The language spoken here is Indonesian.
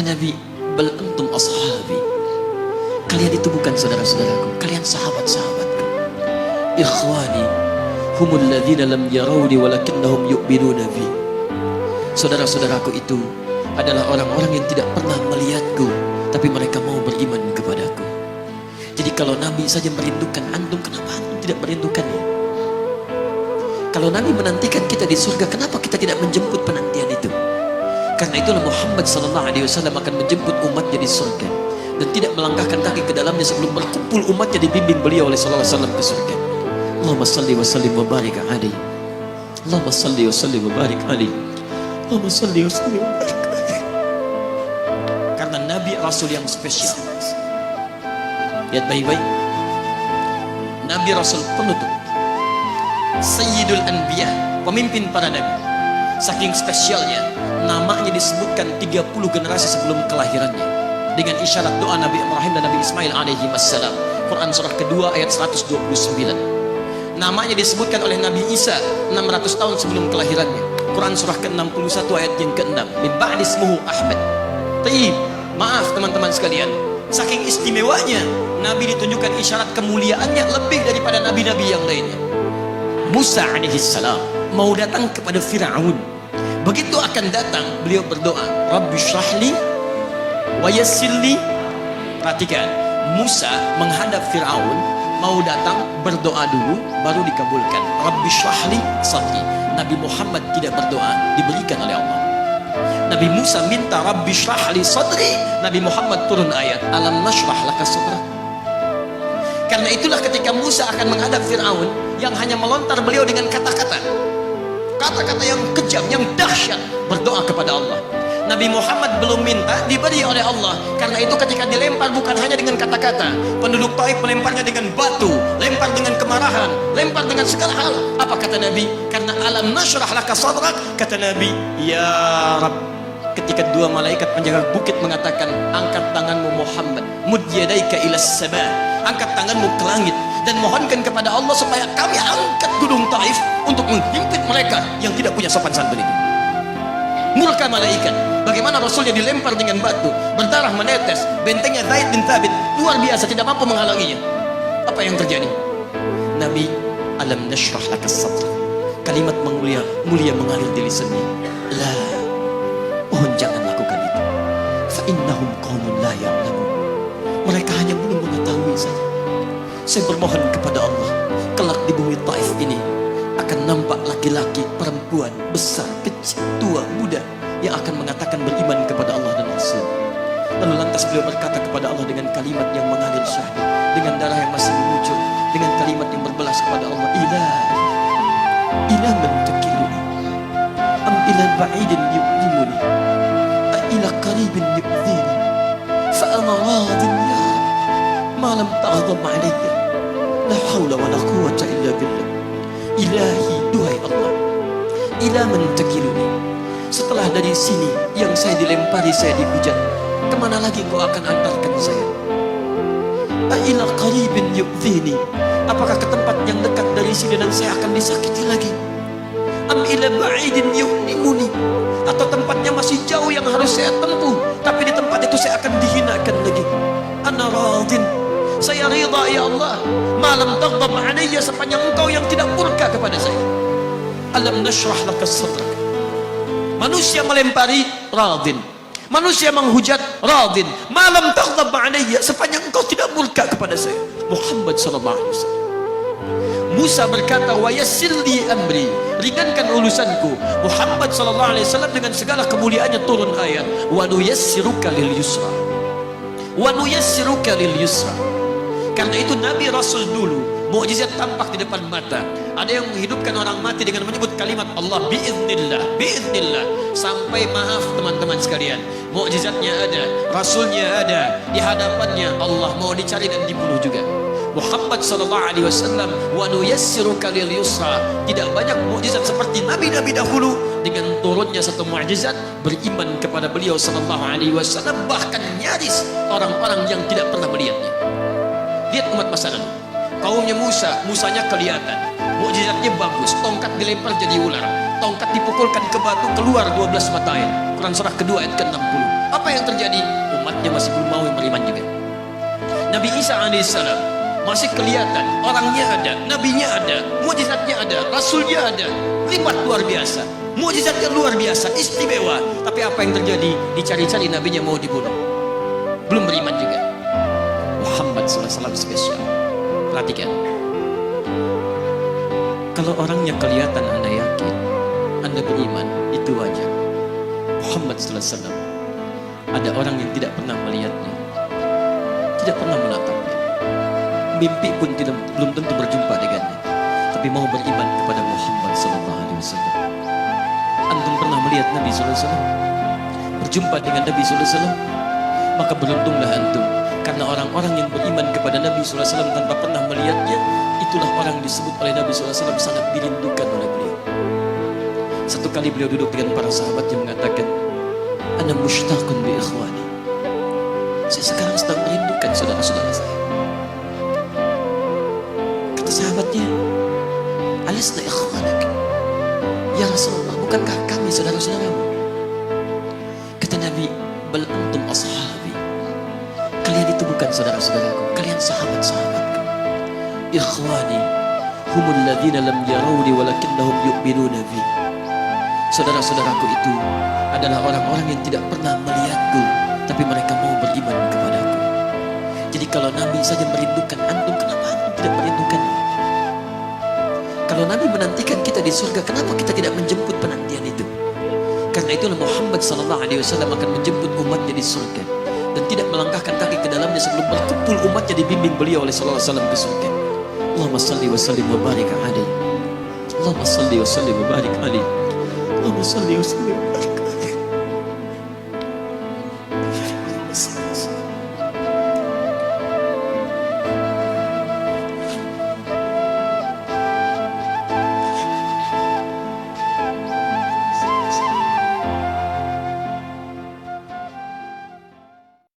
Nabi, bal antum ashabi. Kalian itu bukan saudara-saudaraku, kalian sahabat-sahabatku. Ikhwani humul ladzina lam yarawni walakinnahum yu'minuna bi. Saudara-saudaraku itu adalah orang-orang yang tidak pernah melihatku, tapi mereka mau beriman kepadaku. Jadi kalau Nabi saja merindukan antum, kenapa antum tidak merindukannya? Kalau Nabi menantikan kita di surga, kenapa kita tidak menjemput penantian itu? Karena itulah Muhammad SAW akan menjemput umatnya di surga dan tidak melangkahkan kaki ke dalamnya sebelum berkumpul umatnya dibimbing beliau oleh SAW ke surga. Allahumma salli wa sallim wa barik alaihi. Allahumma salli wa sallim wa barik alaihi. Allahumma salli wa sallim wa barik alaihi. Karena Nabi Rasul yang spesial. Lihat baik-baik. Nabi Rasul penutup, Sayyidul Anbiya, pemimpin para nabi. Saking spesialnya, namanya disebutkan 30 generasi sebelum kelahirannya dengan isyarat doa Nabi Ibrahim dan Nabi Ismail alaihi wassalam. Quran surah kedua ayat 129. Namanya disebutkan oleh Nabi Isa 600 tahun sebelum kelahirannya. Quran surah ke-61 ayat yang ke-6. Min ba'di ismuhu Ahmad. Taib, maaf teman-teman sekalian, saking istimewanya Nabi ditunjukkan isyarat kemuliaannya lebih daripada nabi-nabi yang lainnya. Musa alaihi salam mau datang kepada Fir'aun. Begitu akan datang, beliau berdoa, Rabbi syrahli wa yassirli. Perhatikan, Musa menghadap Fir'aun, mau datang berdoa dulu, baru dikabulkan. Rabbi syrahli sadri. Nabi Muhammad tidak berdoa, diberikan oleh Allah. Nabi Musa minta Rabbi syrahli sadri, Nabi Muhammad turun ayat, alam nashrah laka sadrak. Karena itulah ketika Musa akan menghadap Fir'aun, yang hanya melontar beliau dengan kata-kata yang kejam, yang dahsyat, berdoa kepada Allah. Nabi Muhammad belum minta, diberi oleh Allah. Karena itu ketika dilempar bukan hanya dengan kata-kata, penduduk Taif melemparnya dengan batu, lempar dengan kemarahan, lempar dengan segala hal. Apa kata Nabi? Karena alam nashrah laka sadrak, kata Nabi, ya Rabb. Ketika dua malaikat penjaga bukit mengatakan, angkat tanganmu Muhammad, mud yadaika ilas sama, angkat tanganmu ke langit dan mohonkan kepada Allah supaya kami angkat gunung Taif untuk menghimpit mereka yang tidak punya sopan santun itu. Murka malaikat. Bagaimana Rasulnya dilempar dengan batu, berdarah menetes, bentengnya Zaid bin Thabit luar biasa, tidak mampu menghalanginya. Apa yang terjadi? Nabi, alam nashrah laka sadrak. Kalimat mulia mengalir di lisannya. La, mohon jangan lakukan itu. Fa innahum qaumun la ya'lamun. Mereka hanya belum mengetahui saja. Saya bermohon kepada Allah, kelak di bumi Taif ini akan nampak laki-laki, perempuan, besar, kecil, tua, muda yang akan mengatakan beriman kepada Allah dan Rasul. Lalu lantas beliau berkata kepada Allah dengan kalimat yang mengalir syahdu, dengan darah yang masih mengucur, dengan kalimat yang berbelas kepada Allah, ila man takiluni am ila ba'idin yu'limuni a ila qaribin yu'dhini fa ana radin ya ma lam taghdab alayya la hawla wa la quwwata illa billah. Ilahi, duhai Allah, ila man takiluni, setelah dari sini yang saya dilempari, saya dihujat, kemana lagi kau akan antarkan saya? Ila qaribin yu'dhini, apakah ke tempat yang dekat dari sini dan saya akan disakiti lagi? Am ila ba'idin yu'limuni, atau tempatnya masih jauh yang harus saya tempuh, tapi di tempat itu saya akan dihinakan lagi. Ana radin, saya ridha ya Allah, malam taghdab alayya, sepanjang engkau yang tidak murka kepada saya. Alam nashrah laka sadrak. Manusia melempari, radin. Manusia menghujat, radin. Malam taghdab alayya, sepanjang engkau tidak murka kepada saya. Muhammad sallallahu alaihi wasallam. Musa berkata, wa yassirli amri, ringankan urusanku. Muhammad sallallahu alaihi wasallam dengan segala kemuliaannya turun ayat, wa nuyassiruka lil yusra. Wa nuyassiruka lil yusra. Karena itu Nabi Rasul dulu mukjizat tampak di depan mata. Ada yang menghidupkan orang mati dengan menyebut kalimat Allah biiznillah, biiznillah. Sampai maaf teman-teman sekalian, mukjizatnya ada, Rasulnya ada, di hadapannya Allah mau dicari dan dibunuh juga. Muhammad sallallahu alaihi wasallam, wa nuyassiruka lil yusra. Tidak banyak mukjizat seperti nabi-nabi dahulu. Dengan turunnya satu mukjizat, beriman kepada beliau sallallahu alaihi wasallam, bahkan nyaris orang-orang yang tidak pernah melihatnya. Lihat umat masa lalu, kaumnya Musa, Musanya kelihatan, mukjizatnya bagus, tongkat dilempar jadi ular, tongkat dipukul dipukulkan ke batu, keluar 12 mata air. Quran surah kedua ayat ke-60. Apa yang terjadi? Umatnya masih belum mau beriman juga. Nabi Isa alaihissalam masih kelihatan, orangnya ada, nabinya ada, mukjizatnya ada, rasulnya ada, lipat luar biasa, mukjizatnya luar biasa, istimewa. Tapi apa yang terjadi? Dicari-cari nabinya mau dibunuh, belum beriman juga. Muhammad SAW spesial. Perhatikan, kalau orangnya kelihatan Anda yakin, Anda beriman, itu wajar. Muhammad SAW, ada orang yang tidak pernah melihatnya, tidak pernah menatapnya, mimpi pun belum tentu berjumpa dengannya, tapi mau beriman kepada Muhammad SAW. Antum pernah melihat Nabi SAW, berjumpa dengan Nabi SAW, maka beruntunglah antum, karena orang-orang yang beriman kepada Nabi SAW tanpa pernah melihatnya, itulah orang yang disebut oleh Nabi SAW sangat dirindukan oleh beliau. Satu kali beliau duduk dengan para sahabat yang mengatakan, ana mushtaqun bi ikhwani, saya sekarang sedang merindukan saudara-saudara saya. Kata sahabatnya, alasna ikhwanak ya Rasulullah, bukankah kami saudara-saudaramu? Kata Nabi, bal antum ashabi, kalian itu bukan saudara-saudaraku, kalian sahabat-sahabatku. Ikhwani humul ladzina lam yarawni walakinnahum yu'minuna bi, saudara-saudaraku itu adalah orang-orang yang tidak pernah melihatku, tapi mereka mau beriman kepadaku. Jadi kalau Nabi saja merindukan antum, kenapa antum tidak merindukannya? Kalau Nabi menantikan kita di surga, kenapa kita tidak menjemput penantian itu? Karena itulah Muhammad SAW akan menjemput umatnya di surga, dan tidak melangkahkan kaki ke dalamnya sebelum berkumpul umatnya dibimbing beliau oleh SAW ke surga. Allahumma salli wa sallim wa barik alaihi. Allahumma salli wa sallim wa barik alaihi. Allahumma salli wa sallim